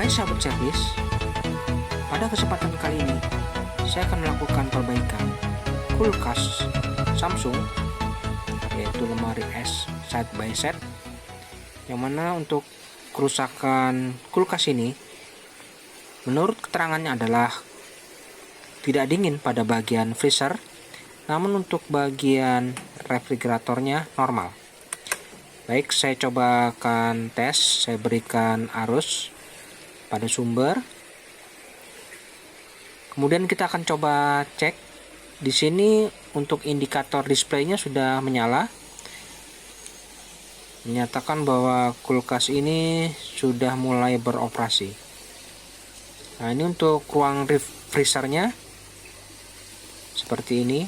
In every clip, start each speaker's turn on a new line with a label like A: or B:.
A: Hai sahabat servis, pada kesempatan kali ini saya akan melakukan perbaikan kulkas Samsung, yaitu lemari es side by side, yang mana untuk kerusakan kulkas ini menurut keterangannya adalah tidak dingin pada bagian freezer, namun untuk bagian refrigeratornya normal. Baik, saya coba akan tes. Saya berikan arus pada sumber. Kemudian kita akan coba cek. Di sini untuk indikator displaynya sudah menyala, menyatakan bahwa kulkas ini sudah mulai beroperasi. Nah, ini untuk ruang freezernya seperti ini.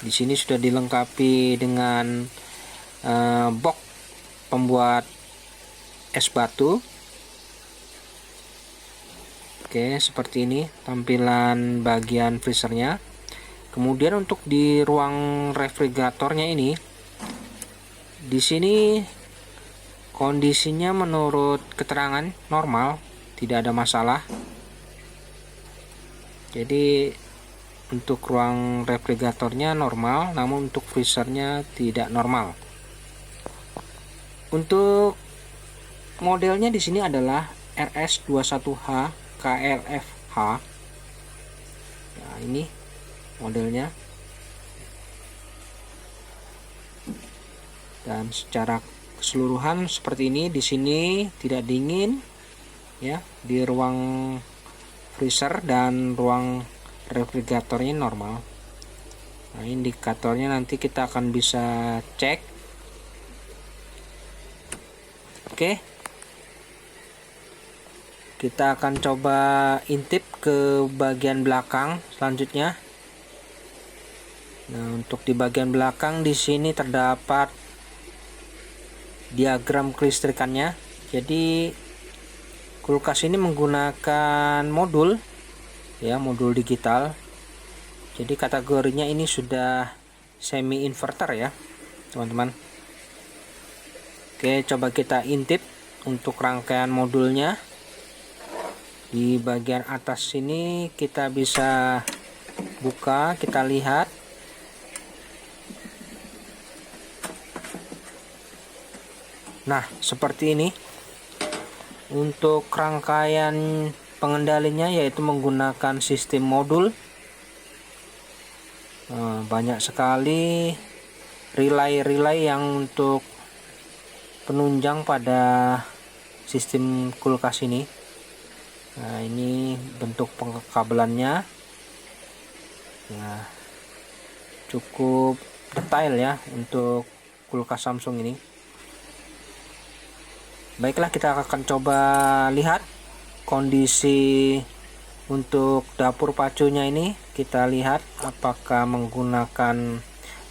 A: Di sini sudah dilengkapi dengan box pembuat es batu. Oke, seperti ini tampilan bagian freezernya. Kemudian untuk di ruang refrigeratornya ini, di sini kondisinya menurut keterangan normal, tidak ada masalah. Jadi untuk ruang refrigeratornya normal, namun untuk freezernya tidak normal. Untuk modelnya di sini adalah RS21H KLFH. Nah, ini modelnya. Dan secara keseluruhan seperti ini. Di sini tidak dingin ya, di ruang freezer dan ruang refrigeratornya normal. Nah, indikatornya nanti kita akan bisa cek. Oke, kita akan coba intip ke bagian belakang selanjutnya. Nah, untuk di bagian belakang di sini terdapat diagram kelistrikannya. Jadi kulkas ini menggunakan modul ya, modul digital. Jadi kategorinya ini sudah semi inverter ya, teman-teman. Oke, coba kita intip untuk rangkaian modulnya. Di bagian atas sini kita bisa buka, kita lihat. Nah, seperti ini. Untuk rangkaian pengendalinya yaitu menggunakan sistem modul. Banyak sekali relay yang untuk penunjang pada sistem kulkas ini. Nah, ini bentuk pengkabelannya. Nah, cukup detail ya untuk kulkas Samsung ini. Baiklah, kita akan coba lihat kondisi untuk dapur pacunya ini. Kita lihat apakah menggunakan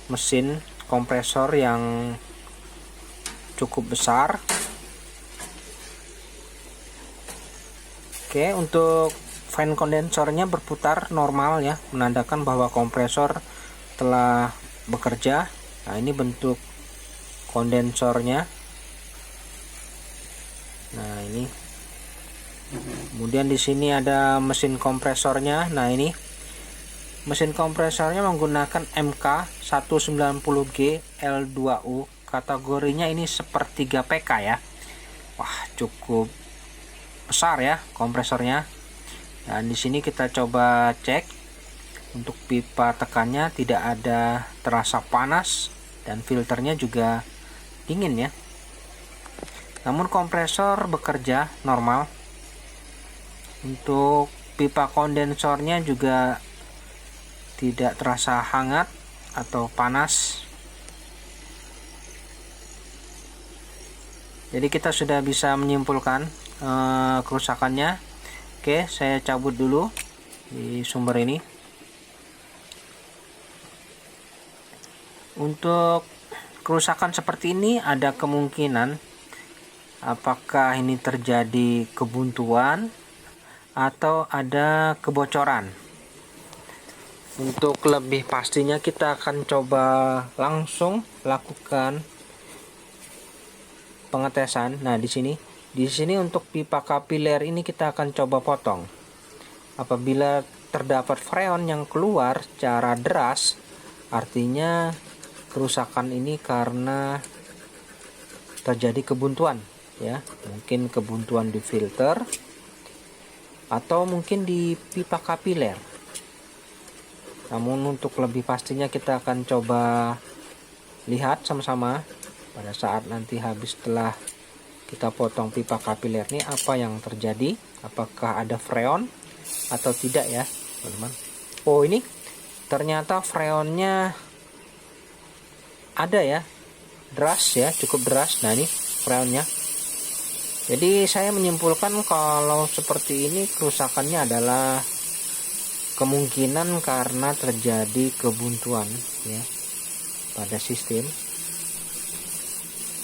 A: mesin kompresor yang cukup besar. Oke, untuk fan kondensornya berputar normal ya, menandakan bahwa kompresor telah bekerja. Nah, ini bentuk kondensornya. Nah, ini. Kemudian di sini ada mesin kompresornya. Nah, ini mesin kompresornya menggunakan MK190G L2U. Kategorinya ini sepertiga PK ya. Wah, cukup besar ya kompresornya. Dan di sini kita coba cek untuk pipa tekannya, tidak ada terasa panas dan filternya juga dingin ya. Namun kompresor bekerja normal. Untuk pipa kondensornya juga tidak terasa hangat atau panas. Jadi kita sudah bisa menyimpulkan kerusakannya. Oke, saya cabut dulu di sumber ini. Untuk kerusakan seperti ini ada kemungkinan apakah ini terjadi kebuntuan atau ada kebocoran. Untuk lebih pastinya kita akan coba langsung lakukan pengetesan. Nah, di sini Di sini untuk pipa kapiler ini kita akan coba potong. Apabila terdapat freon yang keluar secara deras, artinya kerusakan ini karena terjadi kebuntuan ya, mungkin kebuntuan di filter atau mungkin di pipa kapiler. Namun untuk lebih pastinya kita akan coba lihat sama-sama pada saat nanti habis setelah kita potong pipa kapiler ini apa yang terjadi, apakah ada freon atau tidak ya teman-teman. Oh, ini ternyata freonnya ada ya, deras ya, cukup deras. Nah, ini freonnya. Jadi saya menyimpulkan kalau seperti ini kerusakannya adalah kemungkinan karena terjadi kebuntuan ya pada sistem.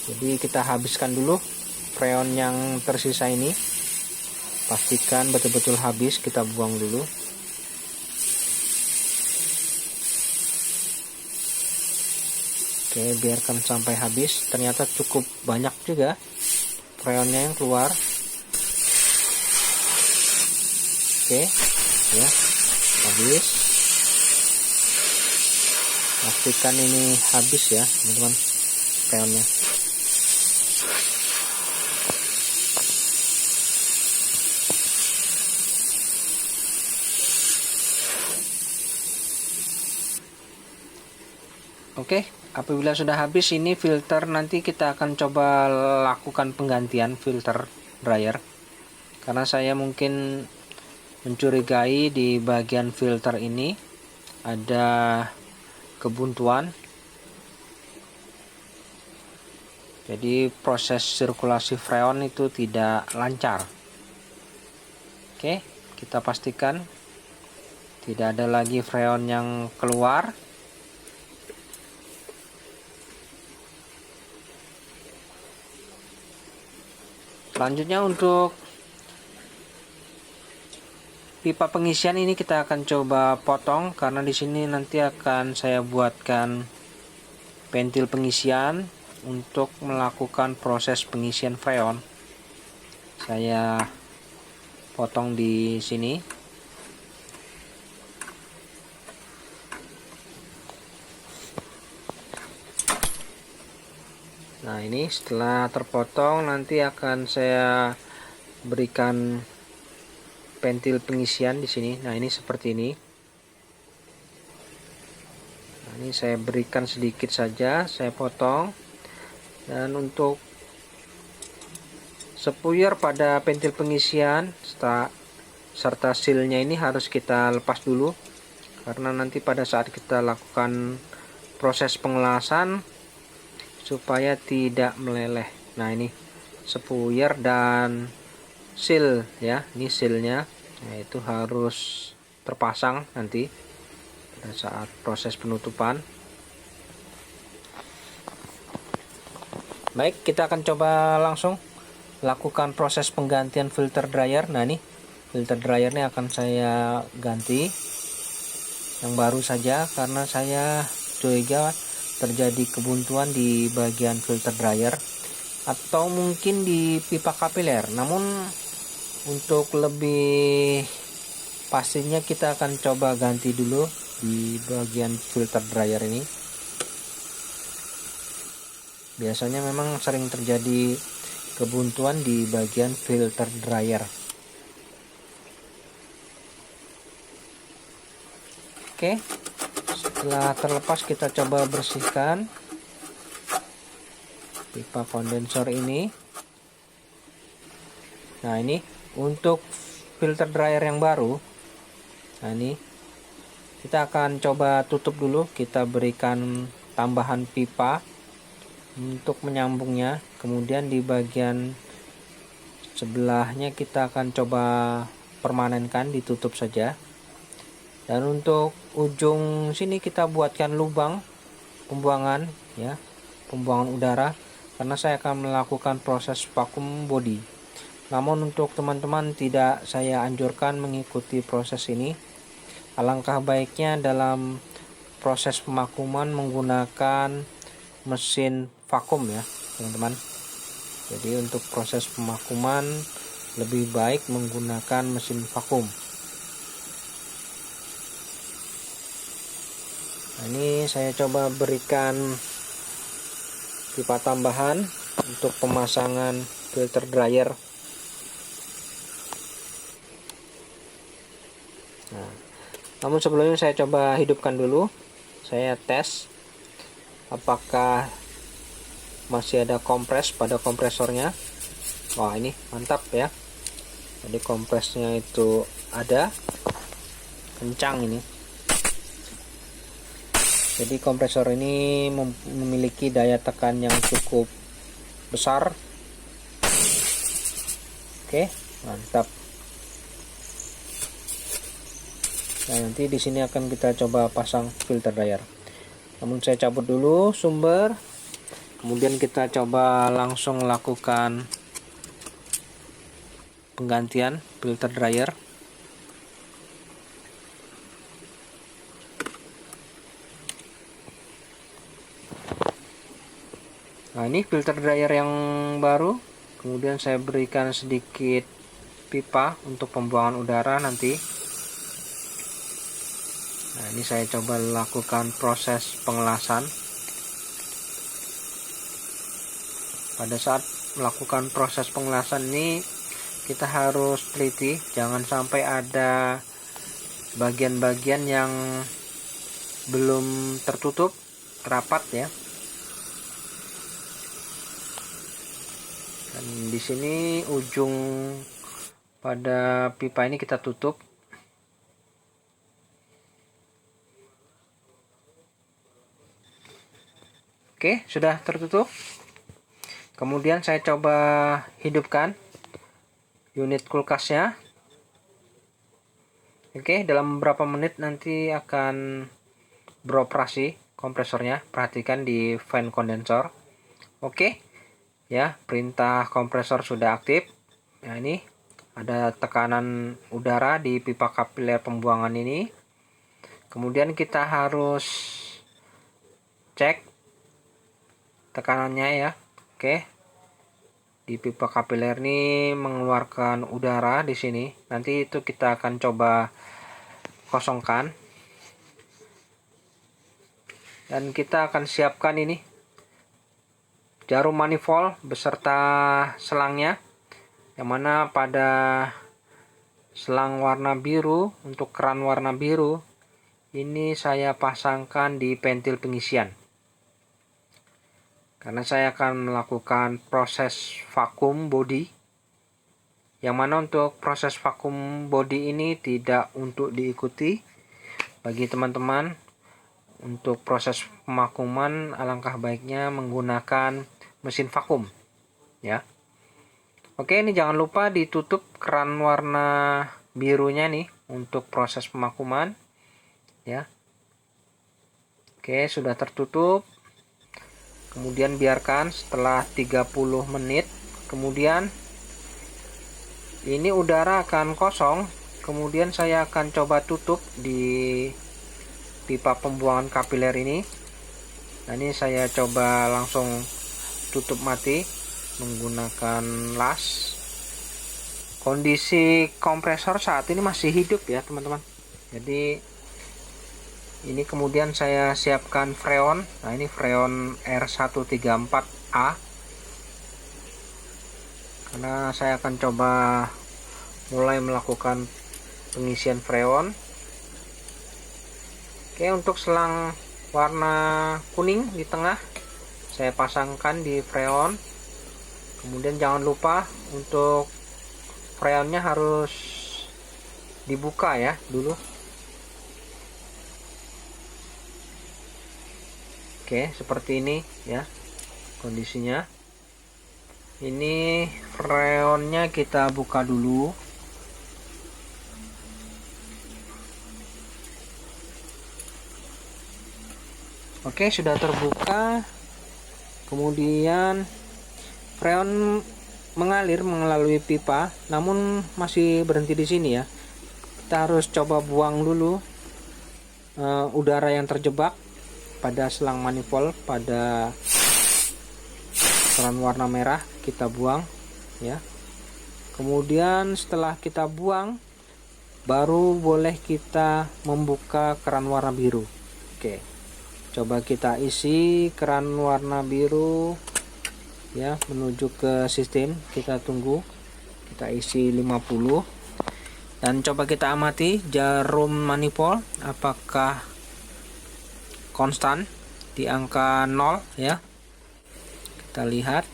A: Jadi kita habiskan dulu freon yang tersisa ini, pastikan betul-betul habis, kita buang dulu. Oke, biarkan sampai habis. Ternyata cukup banyak juga freonnya yang keluar. Oke ya, habis. Pastikan ini habis ya teman-teman freonnya. Oke, apabila sudah habis ini filter, nanti kita akan coba lakukan penggantian filter dryer. Karena saya mungkin mencurigai di bagian filter ini ada kebuntuan. Jadi proses sirkulasi freon itu tidak lancar. Oke, kita pastikan tidak ada lagi freon yang keluar. Selanjutnya untuk pipa pengisian ini kita akan coba potong, karena di sini nanti akan saya buatkan pentil pengisian untuk melakukan proses pengisian freon. Saya potong di sini. Nah, ini setelah terpotong nanti akan saya berikan pentil pengisian di sini. Nah, ini seperti ini. Nah, ini saya berikan sedikit saja, saya potong. Dan untuk sepuyer pada pentil pengisian serta sealnya ini harus kita lepas dulu, karena nanti pada saat kita lakukan proses pengelasan supaya tidak meleleh. Nah, ini sepuyer dan seal ya, ini sealnya. Nah, itu harus terpasang nanti pada saat proses penutupan. Baik, kita akan coba langsung lakukan proses penggantian filter dryer. Nah, ini filter dryer ini akan saya ganti yang baru saja, karena saya curiga terjadi kebuntuan di bagian filter dryer atau mungkin di pipa kapiler. Namun untuk lebih pastinya kita akan coba ganti dulu di bagian filter dryer ini. Biasanya memang sering terjadi kebuntuan di bagian filter dryer. Oke, setelah terlepas kita coba bersihkan pipa kondensor ini. Nah, ini untuk filter dryer yang baru. Nah, ini kita akan coba tutup dulu, kita berikan tambahan pipa untuk menyambungnya. Kemudian di bagian sebelahnya kita akan coba permanenkan, ditutup saja. Dan untuk ujung sini kita buatkan lubang pembuangan ya, pembuangan udara, karena saya akan melakukan proses vakum body. Namun untuk teman-teman tidak saya anjurkan mengikuti proses ini. Alangkah baiknya dalam proses pemakuman menggunakan mesin vakum ya teman-teman. Jadi untuk proses pemakuman lebih baik menggunakan mesin vakum. Nah, ini saya coba berikan pipa tambahan untuk pemasangan filter dryer. Nah, namun sebelumnya saya coba hidupkan dulu. Saya tes apakah masih ada kompres pada kompresornya. Wah, ini mantap ya. Jadi kompresnya itu ada, kencang ini. Jadi kompresor ini memiliki daya tekan yang cukup besar. Oke, mantap. Nah, nanti di sini akan kita coba pasang filter dryer. Namun saya cabut dulu sumber. Kemudian kita coba langsung lakukan penggantian filter dryer. Nah, ini filter dryer yang baru. Kemudian saya berikan sedikit pipa untuk pembuangan udara nanti. Nah, ini saya coba lakukan proses pengelasan. Pada saat melakukan proses pengelasan ini kita harus teliti, jangan sampai ada bagian-bagian yang belum tertutup rapat ya. Dan di sini ujung pada pipa ini kita tutup. Oke, sudah tertutup. Kemudian saya coba hidupkan unit kulkasnya. Oke, dalam beberapa menit nanti akan beroperasi kompresornya. Perhatikan di fan kondensor. Oke, ya, perintah kompresor sudah aktif. Nah, ini ada tekanan udara di pipa kapiler pembuangan ini. Kemudian kita harus cek tekanannya ya. Oke, di pipa kapiler ini mengeluarkan udara di sini. Nanti itu kita akan coba kosongkan. Dan kita akan siapkan ini jarum manifold beserta selangnya. Yang mana pada selang warna biru untuk keran warna biru ini saya pasangkan di pentil pengisian. Karena saya akan melakukan proses vakum body, yang mana untuk proses vakum body ini tidak untuk diikuti. Bagi teman-teman, untuk proses pemakuman alangkah baiknya menggunakan mesin vakum ya. Oke, ini jangan lupa ditutup keran warna birunya nih untuk proses pemakuman ya. Oke, sudah tertutup. Kemudian biarkan setelah 30 menit. Kemudian ini udara akan kosong. Kemudian saya akan coba tutup di pipa pembuangan kapiler ini. Nah, ini saya coba langsung tutup mati menggunakan las. Kondisi kompresor saat ini masih hidup ya teman-teman. Jadi ini kemudian saya siapkan freon. Nah, ini freon R134A. Karena saya akan coba mulai melakukan pengisian freon. Oke, untuk selang warna kuning di tengah saya pasangkan di freon. Kemudian jangan lupa untuk freonnya harus dibuka ya dulu. Oke, seperti ini ya kondisinya. Ini freonnya kita buka dulu. Oke, sudah terbuka. Kemudian freon mengalir melalui pipa, namun masih berhenti di sini ya. Kita harus coba buang dulu udara yang terjebak pada selang manifold pada keran warna merah kita buang ya. Kemudian setelah kita buang, baru boleh kita membuka keran warna biru. Oke, coba kita isi keran warna biru ya, menuju ke sistem. Kita tunggu, kita isi 50, dan coba kita amati jarum manifold apakah konstan di angka 0 ya. Kita lihat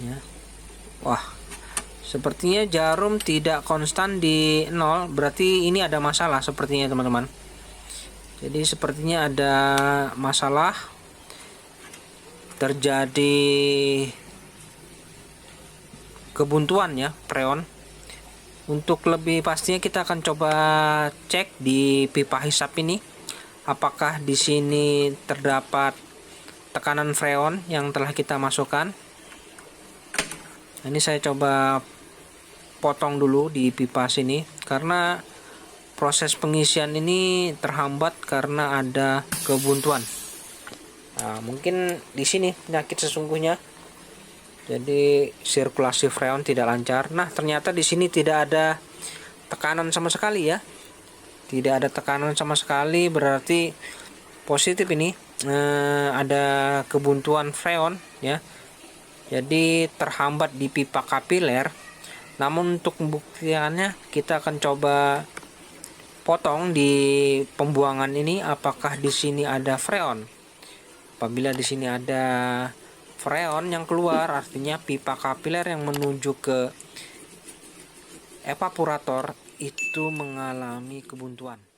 A: ya. Wah, sepertinya jarum tidak konstan di 0, berarti ini ada masalah sepertinya teman-teman. Jadi sepertinya ada masalah, terjadi kebuntuan ya freon. Untuk lebih pastinya kita akan coba cek di pipa hisap ini, apakah di sini terdapat tekanan freon yang telah kita masukkan. Ini saya coba potong dulu di pipa sini karena proses pengisian ini terhambat karena ada kebuntuan. Nah, mungkin di sini penyakit sesungguhnya. Jadi sirkulasi freon tidak lancar. Nah, ternyata di sini tidak ada tekanan sama sekali ya. Tidak ada tekanan sama sekali, berarti positif ini. Ada kebuntuan freon ya. Jadi terhambat di pipa kapiler. Namun untuk pembuktiannya kita akan coba potong di pembuangan ini apakah di sini ada freon. Apabila di sini ada freon yang keluar, artinya pipa kapiler yang menuju ke evaporator itu mengalami kebuntuan.